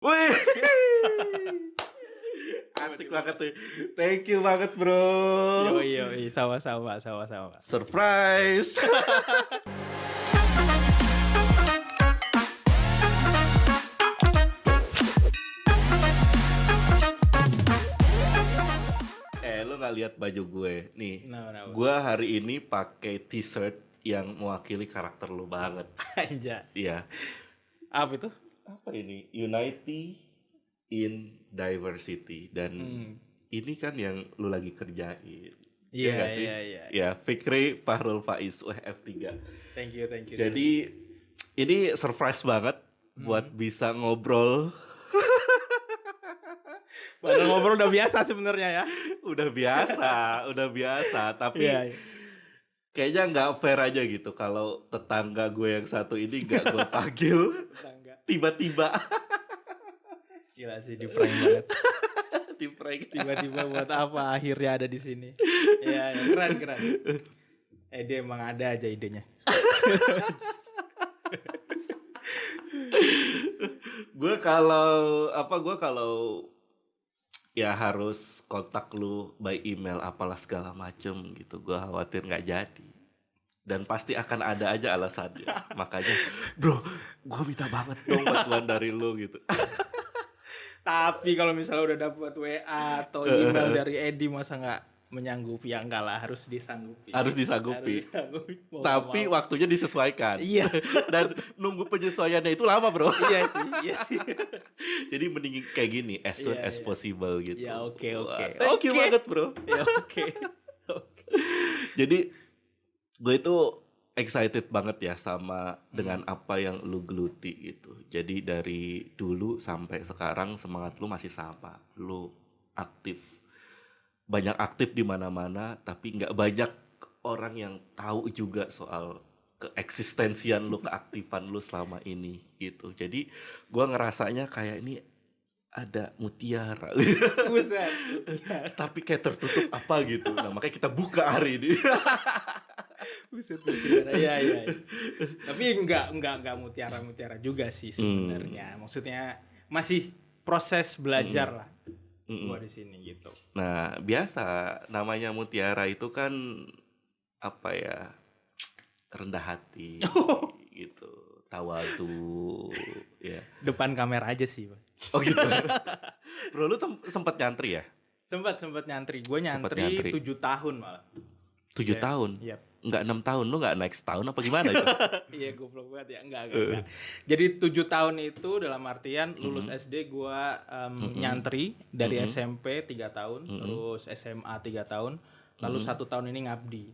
Wih, asik banget tuh. Thank you banget bro. Yoi, sama-sama. Surprise. Lu nggak lihat baju gue nih? No. Gue hari ini pakai t-shirt yang mewakili karakter lu banget. Anjay. Iya. Apa itu? Apa ini? Unity in Diversity. Dan ini kan yang lu lagi kerjain. Iya, nggak sih? iya. Ya, Fikri Fahrul Faiz F3. Thank you. Jadi ini surprise banget buat bisa ngobrol. Padahal ngobrol udah biasa sebenarnya ya. Udah biasa. Tapi Iya. kayaknya nggak fair aja gitu kalau tetangga gue yang satu ini nggak gue panggil tiba-tiba. Gila sih, di prank banget. Di prank. Tiba-tiba buat apa akhirnya ada di sini. Iya, keren. Dia emang ada aja idenya. Gue kalau ya harus kontak lu by email apalah segala macem gitu, gue khawatir nggak jadi dan pasti akan ada aja alasannya. Makanya bro, gue minta banget dong bantuan dari lu gitu. Tapi kalau misalnya udah dapat WA atau email dari Edi, masa nggak menyanggupi? Ya enggak lah, harus disanggupi. Tapi waktunya disesuaikan. Iya. Dan nunggu penyesuaiannya itu lama bro. Iya sih. Jadi mending kayak gini, as soon as possible gitu. Ya oke. Thank you banget bro. Ya oke. Jadi gue itu excited banget ya sama dengan apa yang lu geluti gitu. Jadi dari dulu sampai sekarang semangat lu masih sama. Lu banyak aktif di mana-mana, tapi nggak banyak orang yang tahu juga soal keeksistensian lu, keaktifan lu selama ini gitu. Jadi gue ngerasanya kayak ini ada mutiara. Buset. Tapi kayak tertutup apa gitu. Nah makanya kita buka hari ini. Buset mutiara. Iya. Tapi enggak mutiara juga sih sebenarnya. Maksudnya masih proses belajar lah. Gua di sini gitu. Nah, biasa namanya mutiara itu kan apa ya? Rendah hati gitu. Tawadu ya. Depan kamera aja sih, Bang. Oh gitu. Bro, lu sempat nyantri ya? Sempat nyantri. Gue nyantri 7 tahun malah. 7 tahun? Iya. Enggak 6 tahun, lu enggak naik setahun apa gimana itu? Iya, goblok banget ya. Enggak. Jadi 7 tahun itu dalam artian lulus SD gue nyantri dari SMP 3 tahun, terus SMA 3 tahun, lalu 1 tahun ini ngabdi.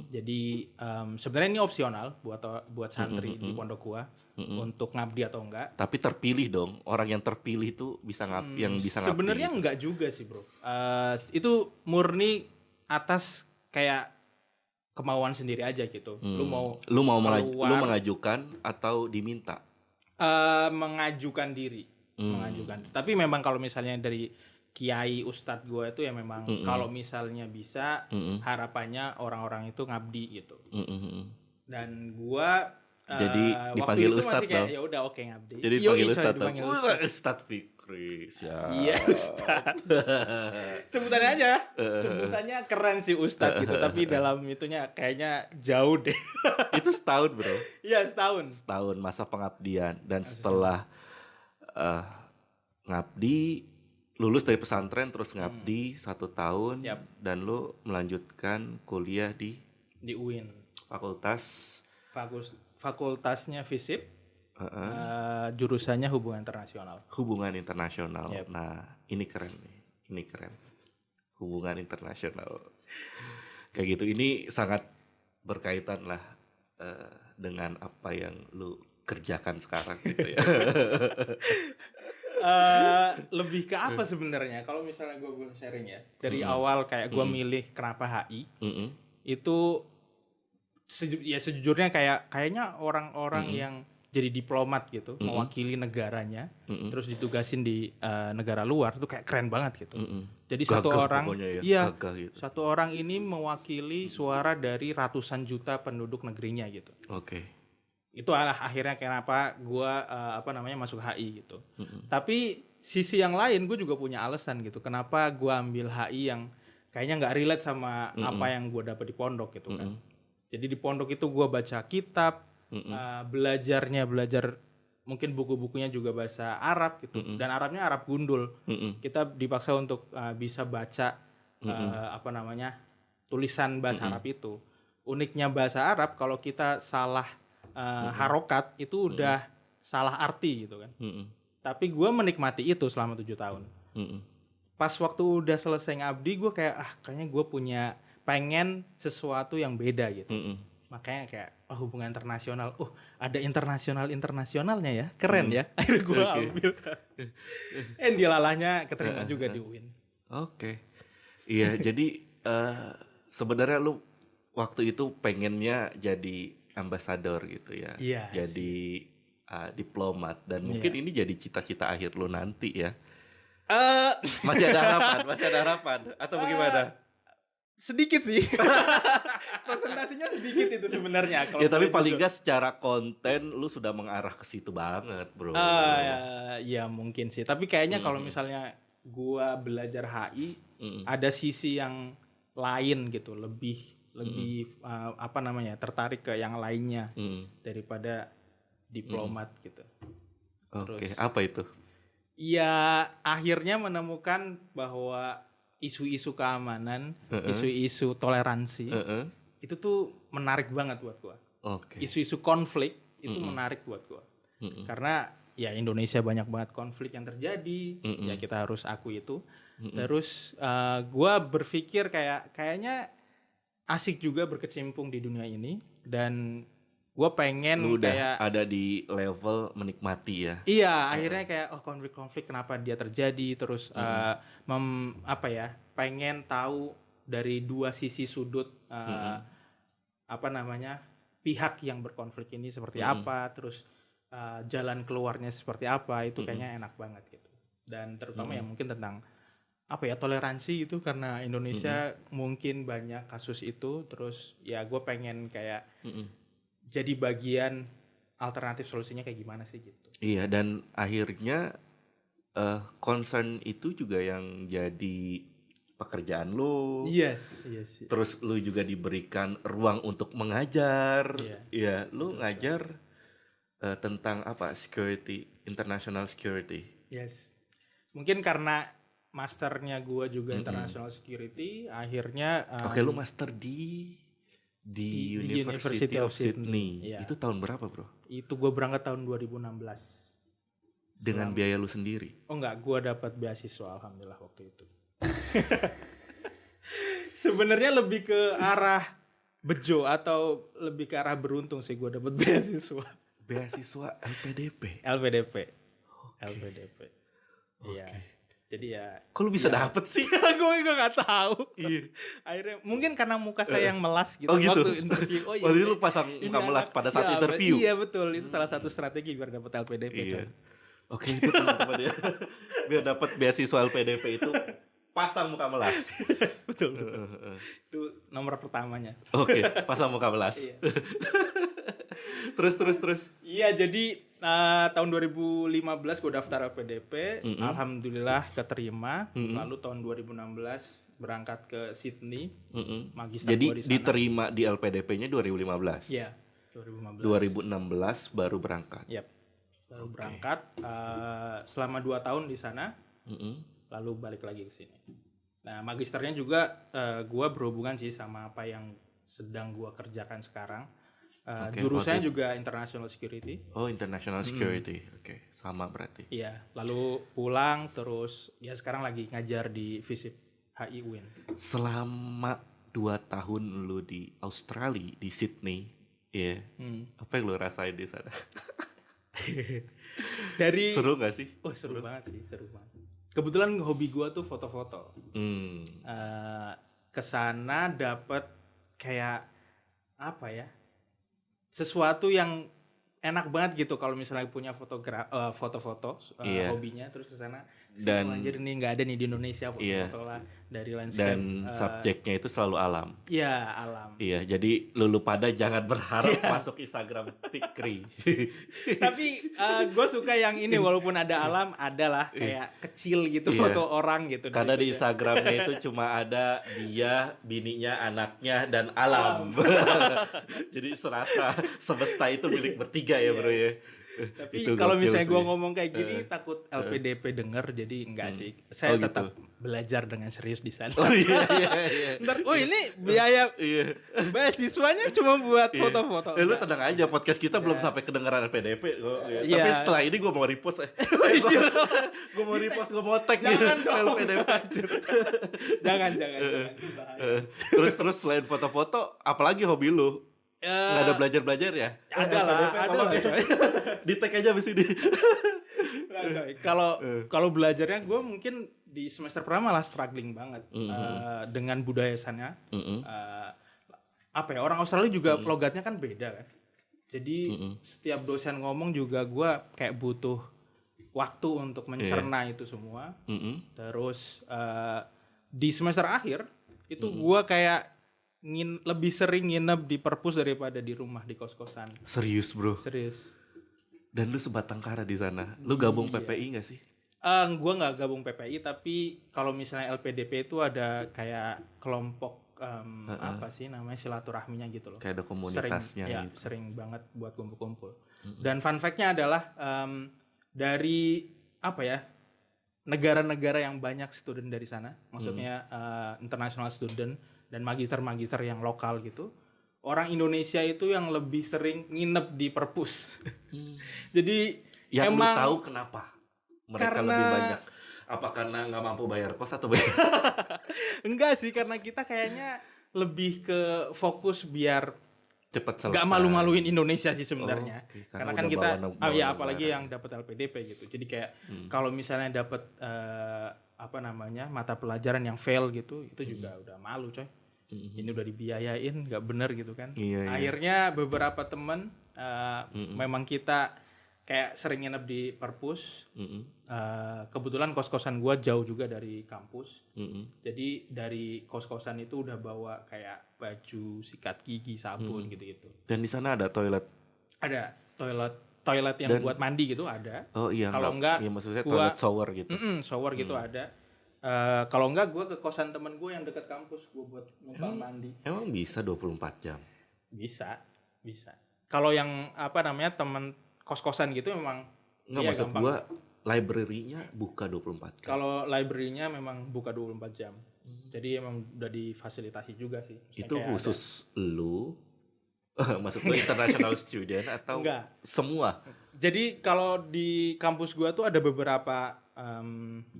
Jadi sebenarnya ini opsional buat santri di pondok gua untuk ngabdi atau enggak. Tapi terpilih dong, orang yang terpilih itu bisa yang bisa ngabdi. Sebenarnya enggak juga sih bro. Itu murni atas kayak kemauan sendiri aja gitu. Lu mau mengajukan atau diminta? Mengajukan diri. Tapi memang kalau misalnya dari kiai ustadz gue itu ya memang kalau misalnya bisa harapannya orang-orang itu ngabdi gitu. Dan gue jadi dipanggil ustadz dong. Ya udah oke ngabdi. Jadi dipanggil ustadz. Ustadz Fikri. Iya ustadz. Sebutannya aja. Sebutannya keren sih ustadz gitu. Tapi dalam itunya kayaknya jauh deh. Itu setahun bro. Iya setahun masa pengabdian. Dan setelah ngabdi, lulus dari pesantren terus ngabdi 1 tahun. Dan lu melanjutkan kuliah di UIN. Fakultasnya FISIP. Jurusannya hubungan internasional. Nah ini keren hubungan internasional kayak gitu. Ini sangat berkaitan lah dengan apa yang lu kerjakan sekarang gitu ya. Lebih ke apa sebenarnya kalau misalnya gue belum sharing ya dari awal kayak gue milih kenapa HI itu sejujurnya kayaknya orang-orang yang jadi diplomat gitu, mewakili negaranya, terus ditugasin di negara luar itu kayak keren banget gitu. Jadi satu orang ini mewakili suara dari ratusan juta penduduk negerinya gitu. Oke. Itu adalah akhirnya kenapa gue masuk HI gitu. Tapi sisi yang lain gue juga punya alasan gitu. Kenapa gue ambil HI yang kayaknya nggak relate sama apa yang gue dapat di pondok gitu kan. Jadi di pondok itu gue baca kitab, belajar mungkin buku-bukunya juga bahasa Arab gitu. Dan Arabnya Arab gundul. Kita dipaksa untuk bisa baca tulisan bahasa Arab itu. Uniknya bahasa Arab kalau kita salah harokat itu udah salah arti gitu kan. Tapi gue menikmati itu selama 7 tahun. Pas waktu udah selesai ngabdi gue kayak kayaknya gue pengen sesuatu yang beda gitu. Makanya kayak hubungan internasional. Ada internasionalnya ya. Keren ya. Akhirnya gue ambil. Dilalahnya keterima juga di UIN. Oke. Iya, jadi sebenarnya lu waktu itu pengennya jadi ambasador gitu ya. Iya. Jadi diplomat dan mungkin ini jadi cita-cita akhir lu nanti ya. Masih ada harapan atau bagaimana? Sedikit sih. Presentasinya sedikit itu sebenarnya. Ya tapi paling nggak secara konten lu sudah mengarah ke situ banget, bro. Ya mungkin sih. Tapi kayaknya kalau misalnya gua belajar HI, ada sisi yang lain gitu, lebih tertarik ke yang lainnya daripada diplomat gitu. Oke, apa itu? Ya akhirnya menemukan bahwa isu-isu keamanan, isu-isu toleransi itu tuh menarik banget buat gua. Isu-isu konflik itu menarik buat gua. Karena ya Indonesia banyak banget konflik yang terjadi, ya kita harus akui itu. Terus gua berpikir kayaknya asik juga berkecimpung di dunia ini dan gue pengen lu udah kayak ada di level menikmati ya. Iya, akhirnya kayak konflik kenapa dia terjadi, terus pengen tahu dari dua sisi sudut pihak yang berkonflik ini seperti apa, terus jalan keluarnya seperti apa, itu kayaknya enak banget gitu. Dan terutama ya mungkin tentang toleransi itu karena Indonesia mungkin banyak kasus itu, terus ya gue pengen kayak jadi bagian alternatif solusinya kayak gimana sih gitu. Iya, dan akhirnya concern itu juga yang jadi pekerjaan lu. Yes. Terus lu juga diberikan ruang untuk mengajar. Iya, lu ngajar tentang security, international security. Yes. Mungkin karena masternya gua juga international security, akhirnya Oke, lu master di University of Sydney. Iya. Itu tahun berapa, bro? Itu gue berangkat tahun 2016. Dengan biaya lu sendiri? Oh enggak, gue dapat beasiswa alhamdulillah waktu itu. Sebenarnya lebih ke arah bejo atau lebih ke arah beruntung sih gue dapat beasiswa. Beasiswa LPDP. LPDP. Iya. Jadi ya. Kok lu bisa dapet sih? Gue nggak tahu. Iya. Akhirnya mungkin karena muka saya yang melas gitu. Gitu. Waktu interview. Waktu itu lu pasang muka melas pada saat interview. Iya betul. Itu salah satu strategi biar dapat LPDP. Iya. Oke, itu teman-teman ya. Biar dapat beasiswa LPDP itu pasang muka melas. Betul. Itu nomor pertamanya. Oke, pasang muka melas. Iya. Terus. Iya, jadi tahun 2015 gue daftar LPDP, alhamdulillah keterima. Lalu tahun 2016 berangkat ke Sydney, magister jadi gue di sana. diterima di LPDP-nya 2015. Iya, 2015. 2016 baru berangkat. Yap. Baru berangkat selama 2 tahun di sana. Lalu balik lagi ke sini. Nah, magisternya juga gue berhubungan sih sama apa yang sedang gue kerjakan sekarang. Jurusannya juga international security. Oh, international security. Oke, sama berarti. Iya, lalu pulang terus ya sekarang lagi ngajar di FISIP HI UIN. Selama 2 tahun lu di Australia, di Sydney, ya. Apa yang lu rasain di sana? Seru gak sih? Oh, seru banget sih, seru banget. Kebetulan hobi gua tuh foto-foto. Kesana dapet kayak sesuatu yang enak banget gitu kalau misalnya punya foto-foto Iya. hobinya terus ke sana. Dan Anjir nih nggak ada nih di Indonesia iya, foto-foto lah dari landscape. dan subjeknya itu selalu alam. Ya alam. Iya, jadi lu pada jangan berharap masuk Instagram Fikri. Tapi gue suka yang ini walaupun ada alam, adalah kayak kecil gitu Iya. foto orang gitu. Karena di berikutnya. Instagramnya itu cuma ada dia, bininya, anaknya, dan alam. Jadi serasa semesta itu milik bertiga ya bro ya. Tapi Itu kalau gokil misalnya sih. gue ngomong kayak gini takut LPDP denger, jadi enggak sih. Saya Oh, tetap belajar dengan serius di sana. Oh iya iya iya. Ntar, oh ini biaya Iya. beasiswanya cuma buat Iya. foto-foto. Lu Enggak. tenang aja, podcast kita belum sampai kedengeran LPDP. Iya. Tapi setelah ini gue mau repost. Gue mau repost, gue mau tag gitu. Jangan dong. LPDP. jangan. Bahaya. Terus selain foto-foto, apalagi hobi lu? Nggak ada belajar-belajar ya? Ada lah, LPDP ada tolong lah, ya. coy. Di tag aja abis ini. Kalau belajarnya gue mungkin di semester pertama lah struggling banget dengan budaya sana. Apa ya, orang Australia juga logatnya kan beda kan. Jadi setiap dosen ngomong juga gue kayak butuh waktu untuk mencerna itu semua. Terus di semester akhir itu gue kayak lebih sering nginep di perpus daripada di rumah di kos-kosan. Serius bro. Serius. Dan lu sebatang kara di sana. Lu gabung PPI nggak sih? Gue nggak gabung PPI, tapi kalau misalnya LPDP itu ada kayak kelompok apa sih namanya, silaturahminya gitu loh. Kayak ada komunitasnya gitu. Sering banget buat kumpul-kumpul. Dan fun fact-nya adalah dari apa ya, negara-negara yang banyak student dari sana, maksudnya international student dan magister-magister yang lokal gitu, orang Indonesia itu yang lebih sering nginep di perpus. Jadi Yang emang lu tahu kenapa mereka lebih banyak? Apa karena nggak mampu bayar kos atau bayar? enggak sih, karena kita kayaknya lebih ke fokus biar Cepat selesai. nggak malu-maluin Indonesia sih sebenarnya. Oh, oke. Karena Karena kan udah kita bawa apalagi negara. yang dapat LPDP gitu. Jadi kayak kalau misalnya dapat apa namanya, mata pelajaran yang fail gitu, itu juga udah malu coy. Ini udah dibiayain nggak bener gitu kan. Iya, iya. Akhirnya beberapa temen memang kita kayak sering nginep di perpus. Kebetulan kos-kosan gua jauh juga dari kampus. Jadi dari kos-kosan itu udah bawa kayak baju, sikat gigi, sabun gitu-gitu. Dan di sana ada toilet. Ada toilet yang buat mandi gitu ada. Oh iya. Kalau enggak, ya maksudnya gua- toilet shower gitu. Shower gitu ada. Kalau enggak gue ke kosan temen gue yang dekat kampus, gue buat numpang mandi. Emang bisa 24 jam? Bisa. Kalau yang apa namanya, temen kos-kosan gitu memang Nggak, iya, maksud gampang. gua library-nya buka 24 jam. Kalau library-nya memang buka 24 jam. Jadi emang udah difasilitasi juga sih. Maksudnya Itu kayak khusus lu? Maksud lu international student atau Enggak. semua? Jadi kalau di kampus gua tuh ada beberapa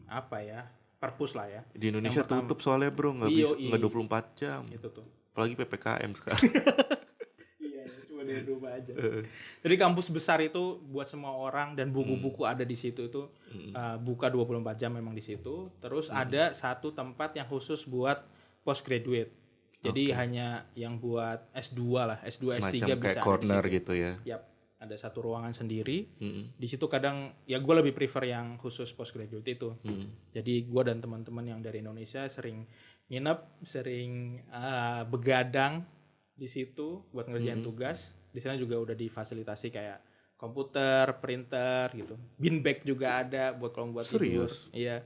apa ya, perpus lah ya. Di Indonesia Yang pertama- tutup soalnya bro, nggak bisa, Iya. nggak 24 jam. Gitu tuh. Apalagi PPKM sekarang. Iya, cuma dari rumah aja. Jadi kampus besar itu buat semua orang dan buku-buku ada di situ itu buka 24 jam memang di situ. Terus ada satu tempat yang khusus buat postgraduate. Jadi hanya yang buat S2 lah, S2, S3 Semacam bisa kayak ada corner di situ. gitu ya. Yap, ada satu ruangan sendiri. Di situ kadang ya gue lebih prefer yang khusus postgraduate itu. Jadi gue dan teman-teman yang dari Indonesia sering nginep, sering begadang di situ buat ngerjain tugas. Di sana juga udah difasilitasi kayak komputer, printer gitu. Bean bag juga ada buat kalau buat tidur. Serius? Iya.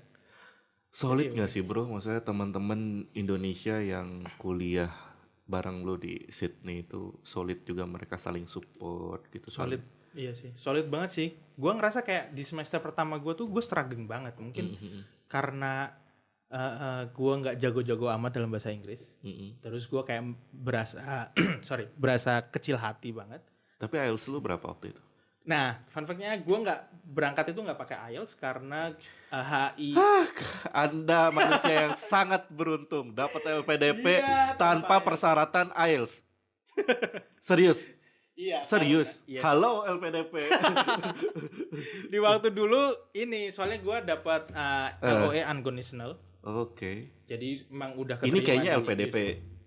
Solid nggak sih bro? Maksudnya teman-teman Indonesia yang kuliah bareng lo di Sydney itu solid juga, mereka saling support gitu. Solid. Iya sih. Solid banget sih. Gua ngerasa kayak di semester pertama gue tuh gue struggling banget. Mungkin karena gue nggak jago-jago amat dalam bahasa Inggris. Terus gue kayak berasa berasa kecil hati banget. Tapi IELTS lu berapa waktu itu? Nah, fun fact-nya gue nggak berangkat itu nggak pakai IELTS karena HI. Anda manusia yang sangat beruntung dapat LPDP Iya, tanpa persyaratan IELTS. Serius? Iya. Serius? Yes. Halo LPDP. Di waktu dulu ini soalnya gue dapat LOE unconditional. Oke. Jadi emang udah Ini keterima kayaknya di LPDP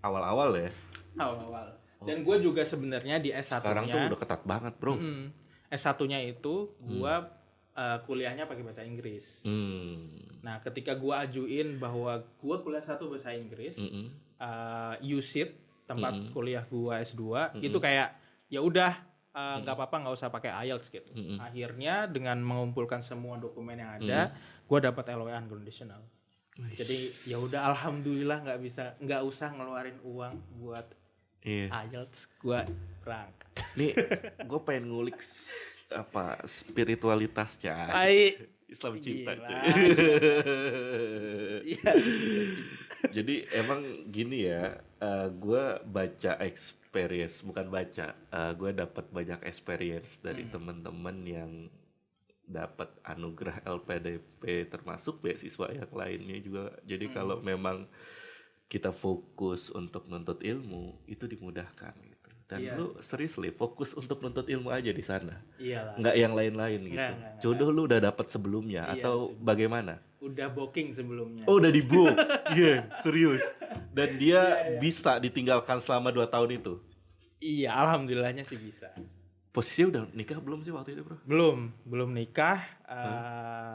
awal-awal ya. awal-awal. Dan gue juga sebenarnya di S1-nya. Sekarang tuh udah ketat banget, bro. S1-nya itu gue kuliahnya pakai bahasa Inggris. Nah, ketika gue ajuin bahwa gue kuliah satu bahasa Inggris, USIT tempat kuliah gue S2 itu kayak ya udah nggak apa-apa, nggak usah pakai IELTS gitu. Akhirnya dengan mengumpulkan semua dokumen yang ada, gue dapat LOE unconditional. Jadi ya udah alhamdulillah nggak usah ngeluarin uang buat IELTS, gue berangkat. Nih, gue pengen ngulik spiritualitasnya. Islam cinta. Jadi emang gini ya, gue baca experience, bukan baca, gue dapat banyak experience dari teman-teman yang dapat anugerah LPDP, termasuk beasiswa yang lainnya juga. Jadi kalau memang kita fokus untuk menuntut ilmu, itu dimudahkan gitu. Dan lu seriously fokus untuk menuntut ilmu aja di sana. Iyalah. Nggak yang lain-lain gitu. Nggak. Jodoh lu udah dapat sebelumnya atau bagaimana? Udah booking sebelumnya. Oh, udah di book. Iya, serius. Dan dia bisa ditinggalkan selama 2 tahun itu. Iya, alhamdulillahnya sih bisa. Posisinya udah nikah belum sih waktu itu, bro? Belum nikah.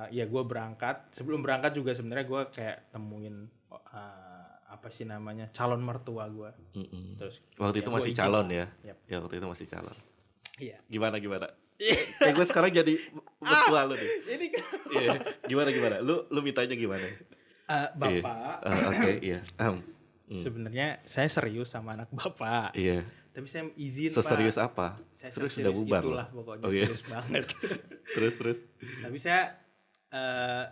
Ya gue berangkat. Sebelum berangkat juga sebenarnya gue kayak temuin apa sih namanya, calon mertua gue. Terus waktu itu masih calon ya? Ya waktu itu masih calon. Iya. Gimana? Kayak gue sekarang jadi mertua lu nih. Ini kan. Iya. Gimana? Lu mintanya gimana? Bapak. Oke, iya. Sebenarnya saya serius sama anak bapak. Iya. Tapi saya izin, Seserius Pak. apa? Saya serius serius sudah bubar itulah loh. pokoknya. Oh, iya. Serius banget. Terus. Tapi saya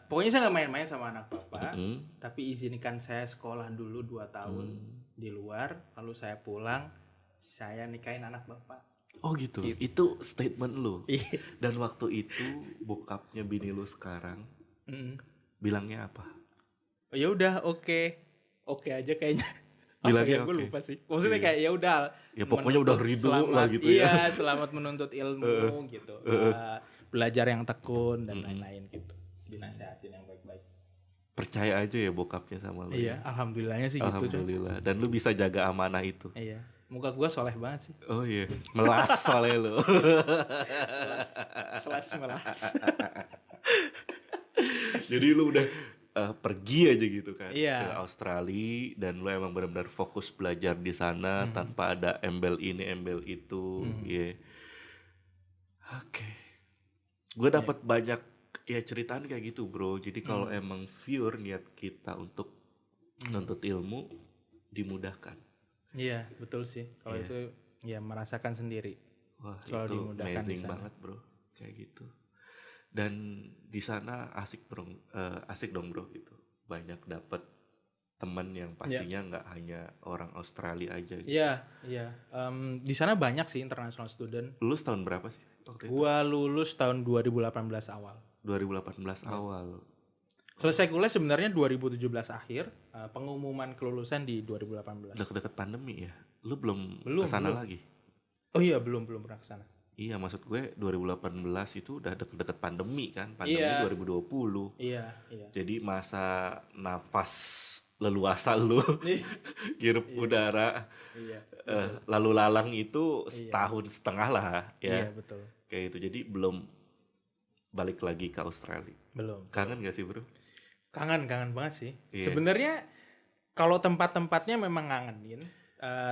pokoknya saya nggak main-main sama anak bapak. Tapi izinkan saya sekolah dulu 2 tahun di luar, lalu saya pulang, saya nikahin anak bapak. Oh gitu. Itu statement lu. Dan waktu itu bokapnya bini lu sekarang bilangnya apa? Oh, ya udah, oke aja kayaknya. Bilangnya gue lupa sih. Maksudnya kayak ya udah. Ya pokoknya udah ridho lah gitu ya. Iya, selamat menuntut ilmu gitu. Belajar yang tekun dan lain-lain gitu. Dinasehatin yang baik-baik. Percaya aja ya bokapnya sama lu. Iya, alhamdulillahnya sih gitu. Alhamdulillah. Dan lu bisa jaga amanah itu. Iya. Muka gue soleh banget sih. Oh iya. Melas soleh lu. Melas. Jadi lu udah pergi aja gitu kan ke Australia, dan lu emang benar-benar fokus belajar di sana tanpa ada embel ini embel itu. Oke. Gue dapat banyak ceritaan kayak gitu, bro. Jadi kalau emang pure niat kita untuk menuntut ilmu, dimudahkan. Iya, betul sih. Kalau itu ya merasakan sendiri. Wah, itu amazing banget, bro. Kayak gitu. Dan di sana asik dong, bro, gitu. Banyak dapat teman yang pastinya nggak hanya orang Australia aja gitu. Iya. Di sana banyak sih international student. Lulus tahun berapa sih waktu itu? Gua lulus tahun 2018 awal. 2018 awal. Selesai kuliah sebenarnya 2017 akhir, pengumuman kelulusan di 2018. Deket-deket pandemi ya? Lu belum kesana lagi? Oh iya, belum pernah kesana. Iya, maksud gue 2018 itu udah deket-deket pandemi kan? Pandemi 2020. Iya. Jadi masa nafas leluasa lu hirup udara lalu lalang itu setahun setengah lah ya. Iya, betul. Kayak itu. Jadi belum balik lagi ke Australia. Belum. Kangen gak sih, bro? Kangen banget sih. Sebenarnya kalau tempat-tempatnya memang ngangenin,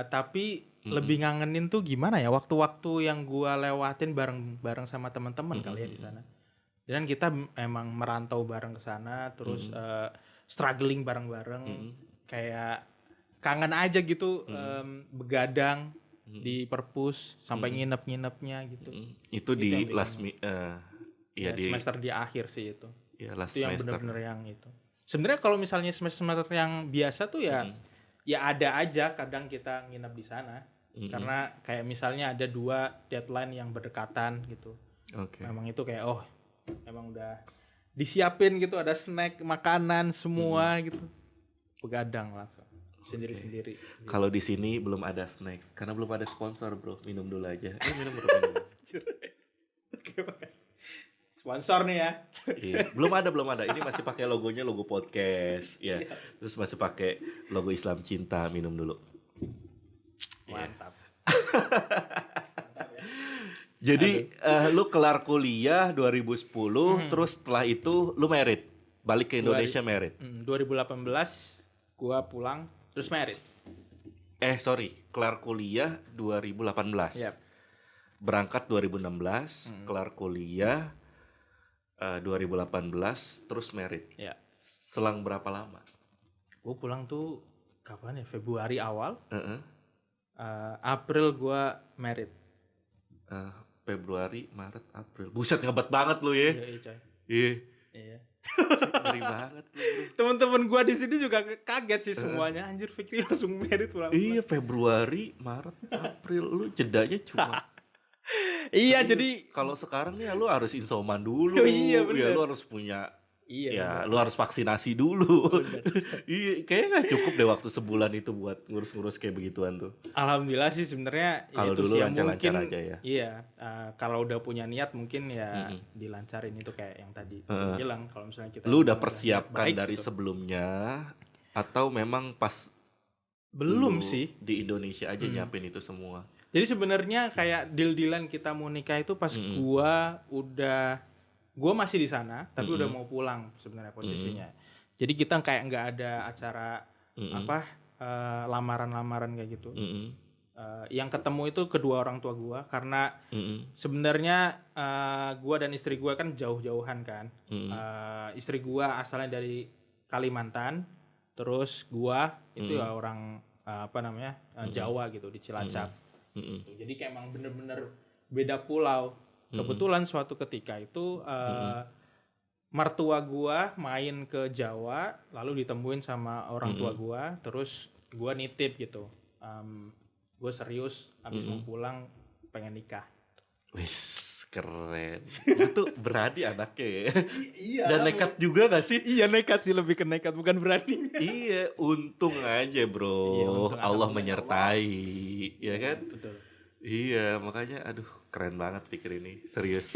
tapi lebih ngangenin tuh gimana ya, waktu-waktu yang gua lewatin bareng sama teman-teman kali ya di sana. Dan kita emang merantau bareng ke sana, terus struggling bareng-bareng, kayak kangen aja gitu, begadang di perpus sampai nginep-nginepnya gitu. Itu di semester di akhir sih itu. Ya, last itu yang semester. benar-benar yang itu. Sebenarnya kalau misalnya semester yang biasa tuh ya ada aja kadang kita nginep di sana. Karena kayak misalnya ada 2 deadline yang berdekatan gitu. Memang itu kayak emang udah disiapin gitu, ada snack, makanan semua gitu. Begadang langsung sendiri-sendiri. Kalau di sini belum ada snack karena belum ada sponsor, bro. Minum dulu aja. Minum. Oke, makasih. Sponsor nih ya. Iya. Belum ada. Ini masih pakai logonya, logo podcast. Ya. Terus masih pakai logo Islam Cinta. Minum dulu. Mantap. Jadi lu kelar kuliah 2010, terus setelah itu lu married, balik ke Indonesia married. 2018 gua pulang terus married. Sorry, kelar kuliah 2018. Yap. Berangkat 2016, kelar kuliah 2018, terus married. Ya. Selang berapa lama? Gua pulang tuh kapan ya? Februari awal. Heeh. April gua married. Februari, Maret, April. Buset, ngebat banget lu ya. Iya, coy. Iya. Iya. Ngeri banget lu, bro. Temen-temen gua di sini juga kaget sih semuanya. Anjir, Fikri langsung married pulang. Iya, Februari, Maret, April. Lu jedanya cuma Iya, Serius. jadi Kalau sekarang nih lu harus insoman dulu. Oh, iya, bener. Ya, lu harus punya iya. lu harus vaksinasi dulu. Bener. Iya, kayaknya nggak cukup deh waktu sebulan itu buat ngurus-ngurus kayak begituan tuh. Alhamdulillah sih sebenarnya Kalau itu dulu sih ya lancar-lancar mungkin aja ya. iya kalau udah punya niat mungkin ya dilancarin itu kayak yang tadi bilang kalau misalnya kita Lu udah memang persiapkan baik dari gitu. sebelumnya atau memang pas Belum lu sih. di Indonesia aja nyiapin itu semua? Jadi sebenarnya kayak deal-dealan kita mau nikah itu pas gua masih di sana tapi udah mau pulang sebenarnya posisinya. Jadi kita kayak nggak ada acara lamaran-lamaran kayak gitu. Yang ketemu itu kedua orang tua gua karena sebenarnya gua dan istri gua kan jauh-jauhan kan. Istri gua asalnya dari Kalimantan, terus gua itu ya orang Jawa gitu di Cilacap. Gitu. Jadi kayak emang bener-bener beda pulau. Kebetulan suatu ketika itu mertua gua main ke Jawa, lalu ditemuin sama orang tua gua, terus gua nitip gitu. Gue serius, abis mau pulang pengen nikah. Wis, keren. Lu tuh berani anaknya ya. Iya. Dan nekat juga gak sih? Iya nekat sih, lebih ke nekat bukan berani. Iya, untung aja bro. Iya, untung Allah ada menyertai, ya kan? Betul. Iya, makanya aduh keren banget pikir ini, serius.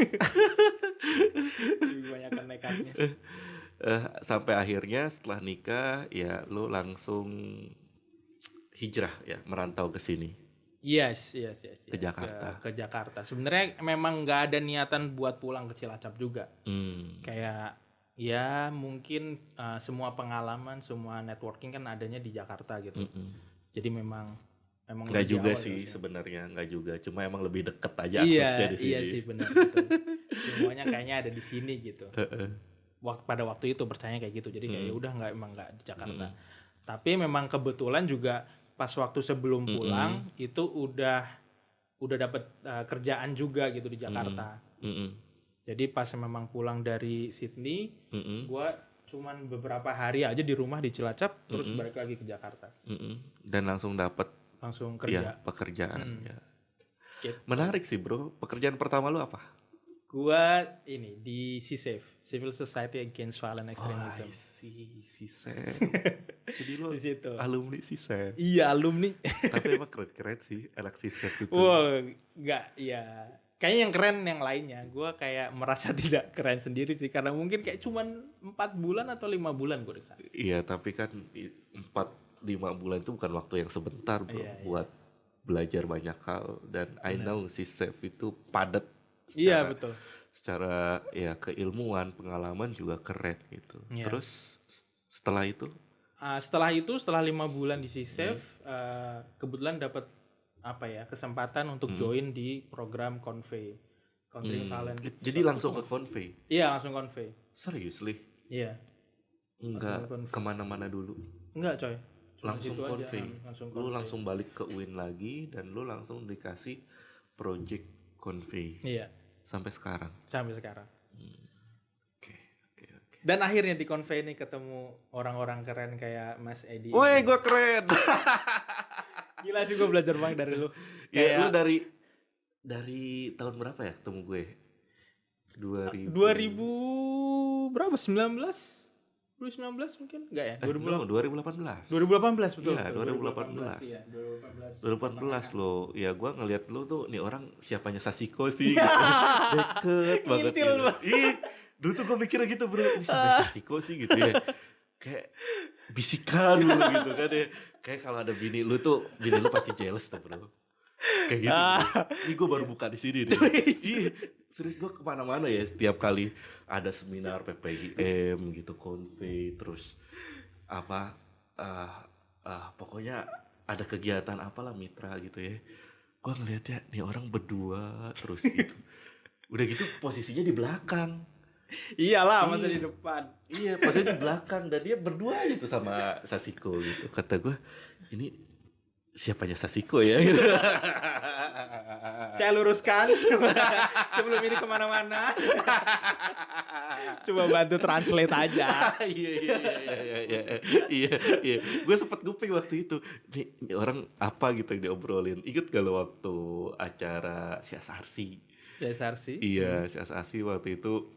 Lebih banyak nekatnya. Sampai akhirnya setelah nikah ya lu langsung hijrah ya, merantau ke sini. Yes. Ke Jakarta. Ke Jakarta. Sebenarnya memang nggak ada niatan buat pulang ke Cilacap juga. Kayak ya mungkin semua pengalaman, semua networking kan adanya di Jakarta gitu. Jadi memang Nggak lebih juga awal sih gitu. sebenarnya, nggak juga. Cuma emang lebih deket aja Iya, aksesnya di sini. iya sih benar betul. Semuanya kayaknya ada di sini gitu. Pada waktu itu percaya kayak gitu. Jadi kayak ya udah nggak di Jakarta. Tapi memang kebetulan juga pas waktu sebelum pulang itu udah dapat kerjaan juga gitu di Jakarta. Jadi pas memang pulang dari Sydney, gua cuman beberapa hari aja di rumah di Cilacap, terus balik lagi ke Jakarta. Dan langsung dapat Langsung kerja. ya, pekerjaan. Ya. Gitu. Menarik sih bro. Pekerjaan pertama lu apa? Gua ini di CSAVE, Civil Society Against Violent Extremism. CSAVE. Jadi lu Di situ. alumni CSAVE. Iya, alumni. Tapi emang keren sih anak CSAVE itu. Wah, enggak, ya. Kayaknya yang keren yang lainnya. Gua kayak merasa tidak keren sendiri sih karena mungkin kayak cuman 4 bulan atau 5 bulan gua di sana. Iya, tapi kan 4-5 bulan itu bukan waktu yang sebentar bro. Iya. Buat belajar banyak hal. Dan I know CSAVE itu padat. Iya, betul. Secara ya keilmuan, pengalaman juga keren gitu. Iya. Terus setelah itu? Setelah 5 bulan di CSAVE, kebetulan dapat kesempatan untuk join di program Convey, Countering Violent. Jadi langsung ke Convey? Iya, langsung Convey. Serius Lih? Iya. Enggak Langsung Convey. kemana-mana dulu? Enggak coy. Cuma Langsung situ aja, Convey? langsung Lu Convey. langsung balik ke UIN lagi dan lu langsung dikasih project Convey? Iya, Sampai sekarang? sampai sekarang. Oke. Dan akhirnya di Convey ini ketemu orang-orang keren kayak Mas Edi. Woi, gua keren! Gila sih, gue belajar banget dari lu. Ya, lu dari tahun berapa ya ketemu gue? 2000 berapa? 2019 mungkin? Enggak ya? 2018. 2018 betul. Iya, 2018. Iya, 2014 lo. Ya gua ngelihat lu tuh nih orang siapanya Sasiko sih gitu. Deket banget Ngintil gitu. banget. Ih, dulu tuh gua mikirnya gitu bro, ini sampai Sasiko sih gitu ya. Kayak bisikan lu gitu kan ya. Kayak kalau ada bini lu pasti jealous tuh bro. Kayak gitu bro. Ini gue baru buka di sini nih. Ih, serius gue kemana-mana ya setiap kali ada seminar PPIM gitu, konvei, terus apa, pokoknya ada kegiatan apalah mitra gitu ya. Gue ngeliat ya, nih orang berdua terus gitu. Udah gitu posisinya di belakang. Iyalah, masa Iya. di depan. Iya, posisinya di belakang dan dia berdua gitu sama Sasiko gitu. Kata gue, ini siapanya Sasiko ya? Gitu. Saya luruskan sebelum ini kemana-mana. Coba bantu translate aja. Iya. Gue sempet nguping waktu itu. Ini orang apa gitu yang diobrolin. Ingat gak lo waktu acara Siasarsi? SRC. Iya, Siasarsi waktu itu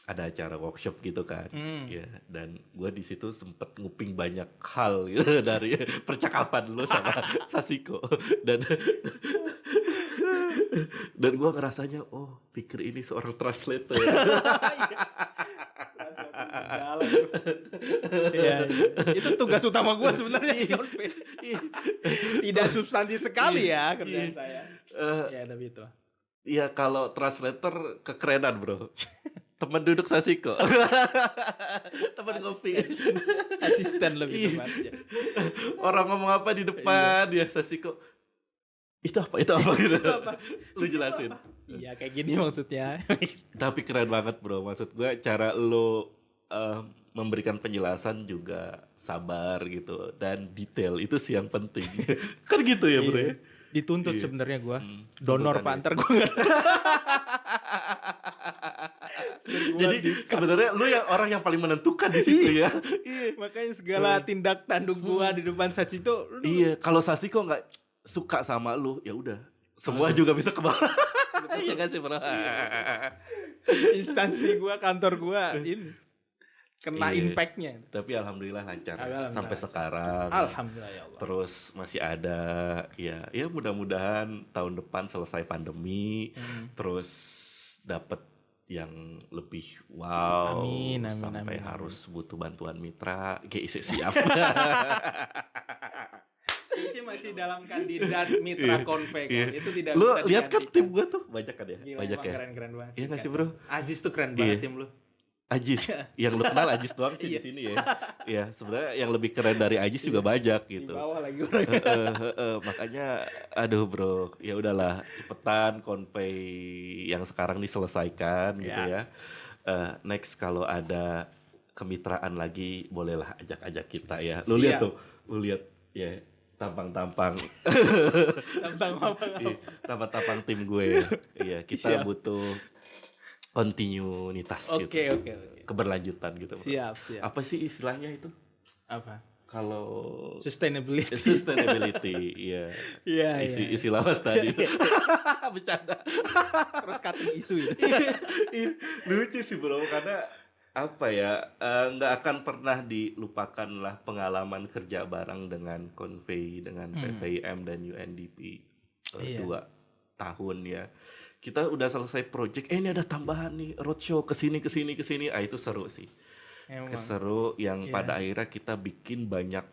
ada acara workshop gitu kan. Ya, dan gue di situ sempet nguping banyak hal gitu dari percakapan lo sama Sasiko. Dan gue ngerasanya, oh Fikri ini seorang translator. Jalan, bro. Iya. Itu tugas utama gue sebenarnya. Tidak substansi sekali ya kerjaan saya. Ya tapi itu. Iya, kalau translator kekerenan bro. Teman duduk Sasiko. Teman ngopi. Asisten lebih tepatnya. Orang ngomong apa di depan ya Sasiko. Itu apa gitu. Lu jelasin. Iya kayak gini maksudnya. Tapi keren banget bro. Maksud gue cara lu memberikan penjelasan juga sabar gitu. Dan detail itu sih yang penting. Kan gitu ya bro ya. Dituntut sebenarnya gue. tuntutan Donor Pak ya. ntar gue nggak. Jadi sebenarnya lu yang orang yang paling menentukan di situ ya. Makanya segala tindak tanduk gue di depan Sachito. Iya, kalau Sasiko nggak suka sama lu, ya udah. Semua juga bisa ke bawah. Iya nggak sih bro? Instansi gue, kantor gue ini kena Iya. impactnya. Tapi alhamdulillah lancar Alhamdulillah. sampai sekarang. Alhamdulillah ya Allah. Terus masih ada ya mudah-mudahan tahun depan selesai pandemi, terus dapat yang lebih wow. Amin, sampai amin. harus butuh bantuan mitra, GIC siap. Ini masih dalam kandidat mitra konvek. Itu tidak Lu bisa lihat kan digantikan. tim gua tuh banyak kan ya? Gila, Banyak emang ya. keren banget. Iya nggak sih bro? Aziz tuh keren Iya. banget tim lu. Ajis, yang lu kenal Ajis doang sih di sini ya. Iya, sebenarnya yang lebih keren dari Ajis juga banyak Di gitu. bawah lagi orang. Makanya aduh bro, ya udahlah cepetan konvei yang sekarang diselesaikan gitu ya. Next kalau ada kemitraan lagi bolehlah ajak-ajak kita ya. Lu lihat tuh, lu lihat ya tampang-tampang Iya, tampang-tampang tim gue. Iya, kita butuh kontinuitas gitu. Oke. Keberlanjutan gitu. Bro. Siap. Apa sih istilahnya itu? Apa? Kalau Sustainability. sustainability, iya. Iya. Istilah Mas tadi. Bercanda. Terus cutting isu itu. Iya, lucu sih bro, karena apa ya, nggak akan pernah dilupakan lah pengalaman kerja bareng dengan Convey, dengan PPIM dan UNDP 2 tahun ya. Kita udah selesai project, ini ada tambahan nih roadshow kesini. Itu seru sih. Seru yang pada akhirnya kita bikin banyak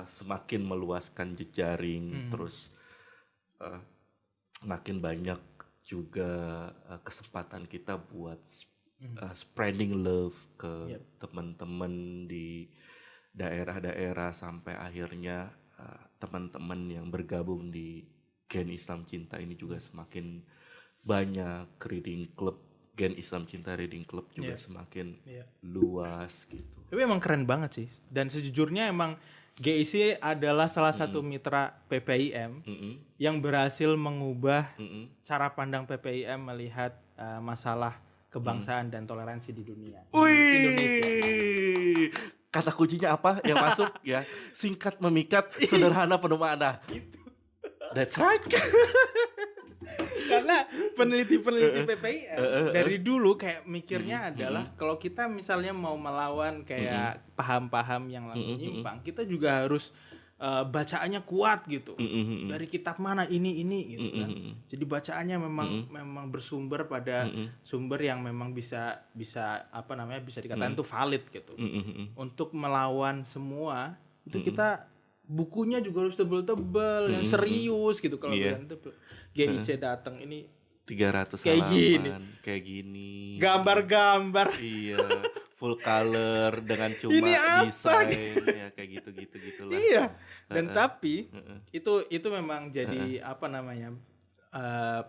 semakin meluaskan jejaring, terus makin banyak juga kesempatan kita buat spreading love ke teman-teman di daerah-daerah sampai akhirnya teman-teman yang bergabung di Gen Islam Cinta ini juga semakin banyak. Reading Club, Gen Islam Cinta Reading Club juga semakin luas gitu. Tapi emang keren banget sih. Dan sejujurnya emang GIC adalah salah satu mitra PPIM yang berhasil mengubah cara pandang PPIM melihat masalah kebangsaan dan toleransi di dunia. Wih, Indonesia. Kata kuncinya apa yang masuk ya? Singkat memikat, sederhana penuh makna. That's right. Karena peneliti-peneliti PPIM dari dulu kayak mikirnya adalah kalau kita misalnya mau melawan kayak paham-paham yang menyimpang, kita juga harus bacaannya kuat gitu. Dari kitab mana ini gitu kan. Jadi bacaannya memang bersumber pada sumber yang memang bisa apa namanya bisa dikatakan itu valid gitu. Untuk melawan semua itu kita bukunya juga harus tebel-tebel, yang serius gitu kalau Iya. bilang tebel. GIC datang ini 300 kayak gini. halaman kayak gini. Gambar-gambar. Iya, full color dengan cuma Ini apa? desain ya kayak gitu-gitu lah. Iya. Dan tapi itu memang jadi apa namanya?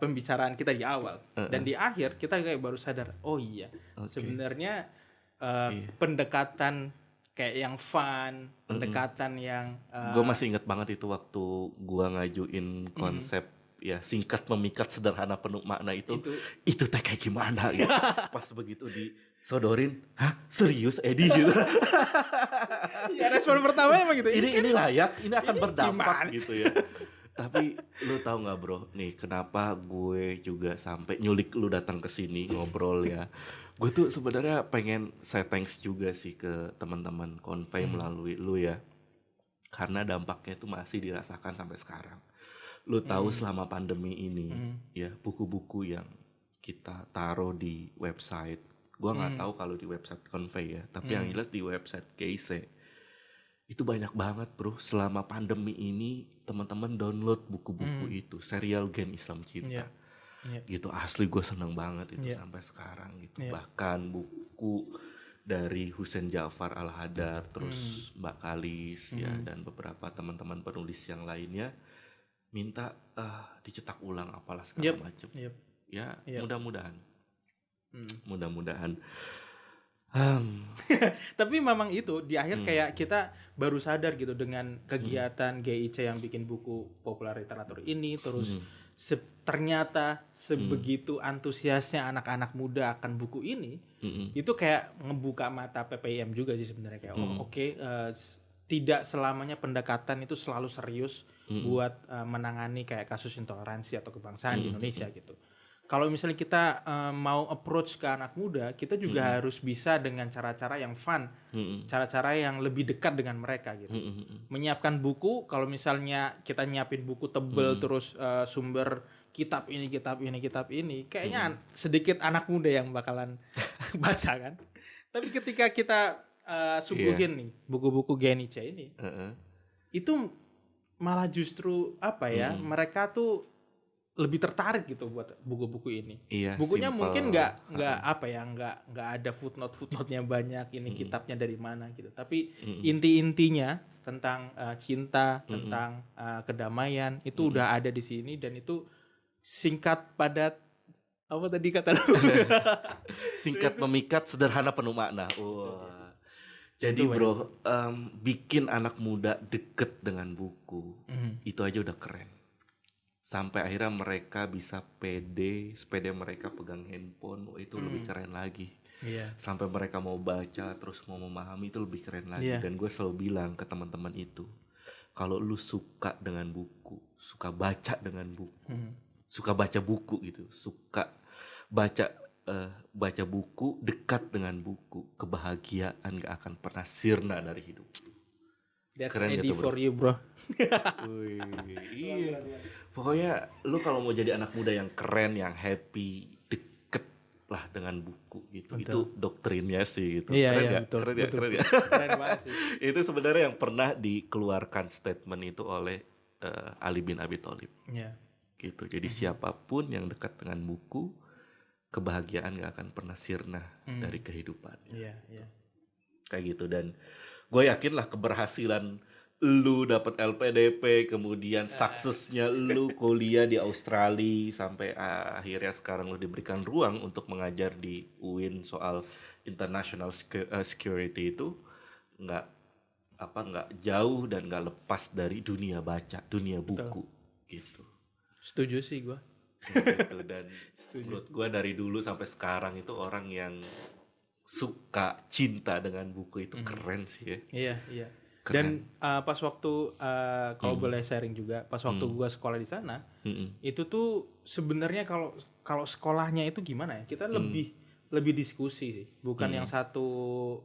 Pembicaraan kita di awal. Dan di akhir kita kayak baru sadar, oh iya, sebenarnya pendekatan kayak yang fun, pendekatan yang Gue masih inget banget itu waktu gue ngajuin konsep ya singkat memikat sederhana penuh makna itu teh kayak gimana gitu. Pas begitu disodorin, hah serius Edi gitu. ya respon pertama emang gitu. Ini layak, ini akan berdampak gimana? gitu ya. Tapi lu tahu nggak bro, nih kenapa gue juga sampai nyulik lu datang ke sini ngobrol ya. Gue tuh sebenarnya pengen say thanks juga sih ke teman-teman Convey melalui lu ya. Karena dampaknya itu masih dirasakan sampai sekarang. Lu tahu selama pandemi ini ya buku-buku yang kita taruh di website. Gua nggak tahu kalau di website Convey ya, tapi yang jelas di website GIC itu banyak banget bro. Selama pandemi ini teman-teman download buku-buku itu, serial Gen Islam Cinta. Gitu asli gue seneng banget itu sampai sekarang gitu. Bahkan buku dari Husain Ja'far Al-Hadar, terus Mbak Kalis ya dan beberapa teman-teman penulis yang lainnya minta dicetak ulang apalah segala macam. Ya mudah-mudahan. Mudah-mudahan. Tapi memang itu di akhir kayak kita baru sadar gitu dengan kegiatan GIC yang bikin buku populer literatur ini terus ternyata sebegitu antusiasnya anak-anak muda akan buku ini itu kayak ngebuka mata PPIM juga sih sebenarnya kayak tidak selamanya pendekatan itu selalu serius buat menangani kayak kasus intoleransi atau kebangsaan di Indonesia gitu. Kalau misalnya kita mau approach ke anak muda, kita juga harus bisa dengan cara-cara yang fun, cara-cara yang lebih dekat dengan mereka gitu. Menyiapkan buku, kalau misalnya kita nyiapin buku tebel terus sumber kitab ini, kayaknya sedikit anak muda yang bakalan baca kan. Tapi ketika kita suguhin nih buku-buku GIC ini, itu malah justru apa ya? Mereka tuh lebih tertarik gitu buat buku-buku ini. Bukunya simple. Mungkin nggak apa ya, nggak ada footnote-nya banyak. Ini kitabnya dari mana gitu. Tapi inti-intinya tentang cinta, tentang kedamaian itu udah ada di sini dan itu singkat, padat. Apa tadi kata lu? Singkat, memikat, sederhana, penuh makna. Wah. Jadi bro, bikin anak muda deket dengan buku itu aja udah keren. Sampai akhirnya mereka bisa sepeda mereka pegang handphone, itu lebih keren lagi. Sampai mereka mau baca terus mau memahami itu lebih keren lagi. Dan gue selalu bilang ke teman-teman itu, kalau lu suka dengan buku, suka baca dengan buku, suka baca buku gitu, suka baca buku, dekat dengan buku, kebahagiaan gak akan pernah sirna dari hidup. That's keren gitu for you bro. Wih, iya. Pokoknya lu kalau mau jadi anak muda yang keren, yang happy, deket lah dengan buku gitu. Betul. Itu doktrinnya sih gitu. Iya, betul. Keren ya. Keren banget sih. Itu sebenarnya yang pernah dikeluarkan statement itu oleh Ali bin Abi Thalib. Gitu. Jadi siapapun yang dekat dengan buku, kebahagiaan gak akan pernah sirna dari kehidupan. Iya. Kayak gitu. Dan gue yakin lah keberhasilan lu dapat LPDP, kemudian suksesnya lu kuliah di Australia sampai akhirnya sekarang lu diberikan ruang untuk mengajar di UIN soal international security itu nggak jauh dan nggak lepas dari dunia baca, dunia buku. Gitu. Setuju sih gue. Gitu. Dan menurut gue dari dulu sampai sekarang itu orang yang suka cinta dengan buku itu keren sih ya. Iya. Keren. Dan pas waktu kalau boleh sharing juga, pas waktu gua sekolah di sana, itu tuh sebenarnya kalau sekolahnya itu gimana ya? Kita lebih diskusi sih, bukan yang satu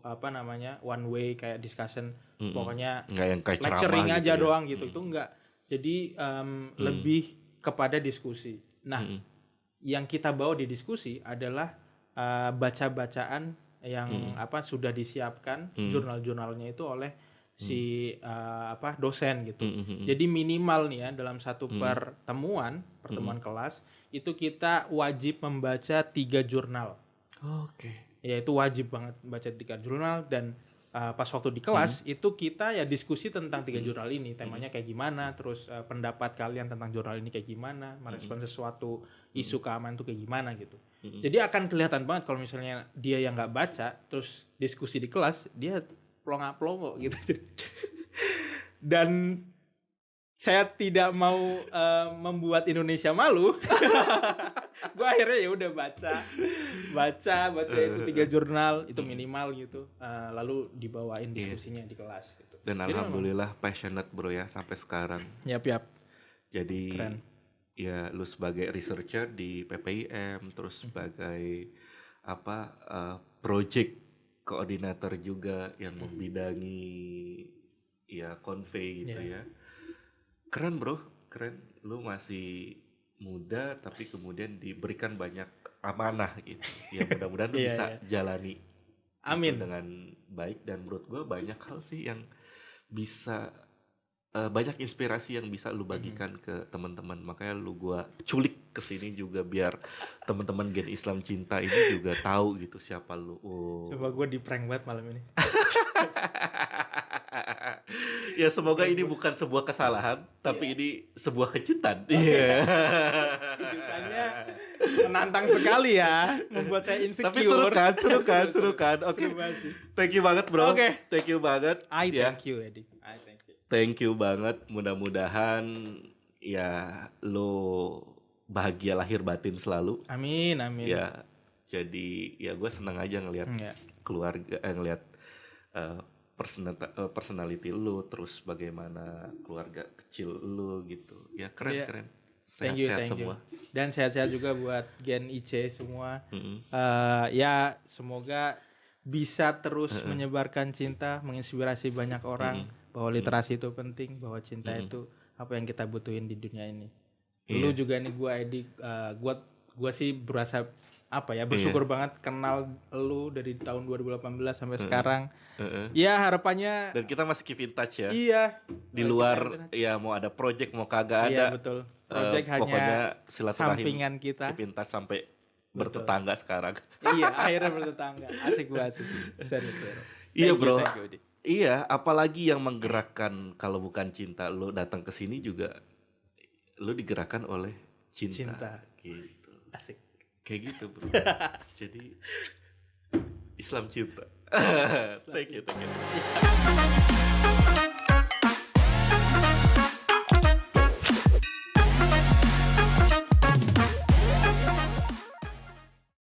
one way kayak discussion, pokoknya yang kayak lecturing aja gitu doang gitu. Itu enggak. Jadi lebih kepada diskusi. Nah, yang kita bawa di diskusi adalah baca-bacaan yang sudah disiapkan jurnal-jurnalnya itu oleh si dosen gitu. Jadi minimal nih ya dalam satu pertemuan kelas itu kita wajib membaca 3 jurnal. Oke. Ya itu wajib banget baca 3 jurnal dan pas waktu di kelas itu kita ya diskusi tentang 3 jurnal ini, temanya kayak gimana, terus pendapat kalian tentang jurnal ini kayak gimana, merespon sesuatu isu keamanan itu kayak gimana gitu. Jadi akan kelihatan banget kalau misalnya dia yang nggak baca terus diskusi di kelas, dia plonga-plongo gitu. Dan saya tidak mau membuat Indonesia malu. Gue akhirnya ya udah baca itu 3 jurnal itu minimal gitu, lalu dibawain diskusinya di kelas gitu. Dan jadi alhamdulillah passionate bro ya sampai sekarang. Yap. Jadi keren. ya lu sebagai researcher di PPIM, terus sebagai project koordinator juga yang membidangi ya convey gitu ya. Keren bro, keren. Lu masih muda tapi kemudian diberikan banyak amanah gitu. Ya mudah-mudahan lu bisa jalani Amin dengan baik, dan menurut gue banyak hal sih yang bisa banyak inspirasi yang bisa lu bagikan ke teman-teman. Makanya gue culik ke sini juga biar teman-teman Gen Islam Cinta ini juga tahu gitu siapa lu. Coba gue di prank banget malam ini. Ya semoga ini bukan sebuah kesalahan, tapi ini sebuah kejutan. Iya. Kejutannya menantang sekali ya, membuat saya insecure. Tapi seru kan. Oke. Thank you banget bro. Thank you banget. Thank you Edi. Thank you banget. Mudah-mudahan ya lo bahagia lahir batin selalu. Amin. Ya. Jadi ya gue senang aja ngelihat keluarga, ngelihat personality lu, terus bagaimana keluarga kecil lu gitu. Ya keren. Sehat-sehat semua. Dan sehat-sehat juga buat Gen IC semua. Ya semoga bisa terus menyebarkan cinta, menginspirasi banyak orang bahwa literasi itu penting, bahwa cinta itu apa yang kita butuhin di dunia ini. Lu juga nih gua sih berasa bersyukur banget kenal lu dari tahun 2018 sampai sekarang. Ya harapannya. Dan kita masih keep in touch ya. Iya. Di luar ya mau ada project mau kagak ada. Iya betul. Project pokoknya silaturahim sampingan kita. Keep in touch sampai bertetangga sekarang. Iya akhirnya bertetangga. Asik banget. Seru. Iya bro. Iya, apalagi yang menggerakkan kalau bukan cinta. Lu datang ke sini juga lu digerakkan oleh cinta. Gitu. Asik. Kayak gitu bro. Jadi Islam cinta. Thank you.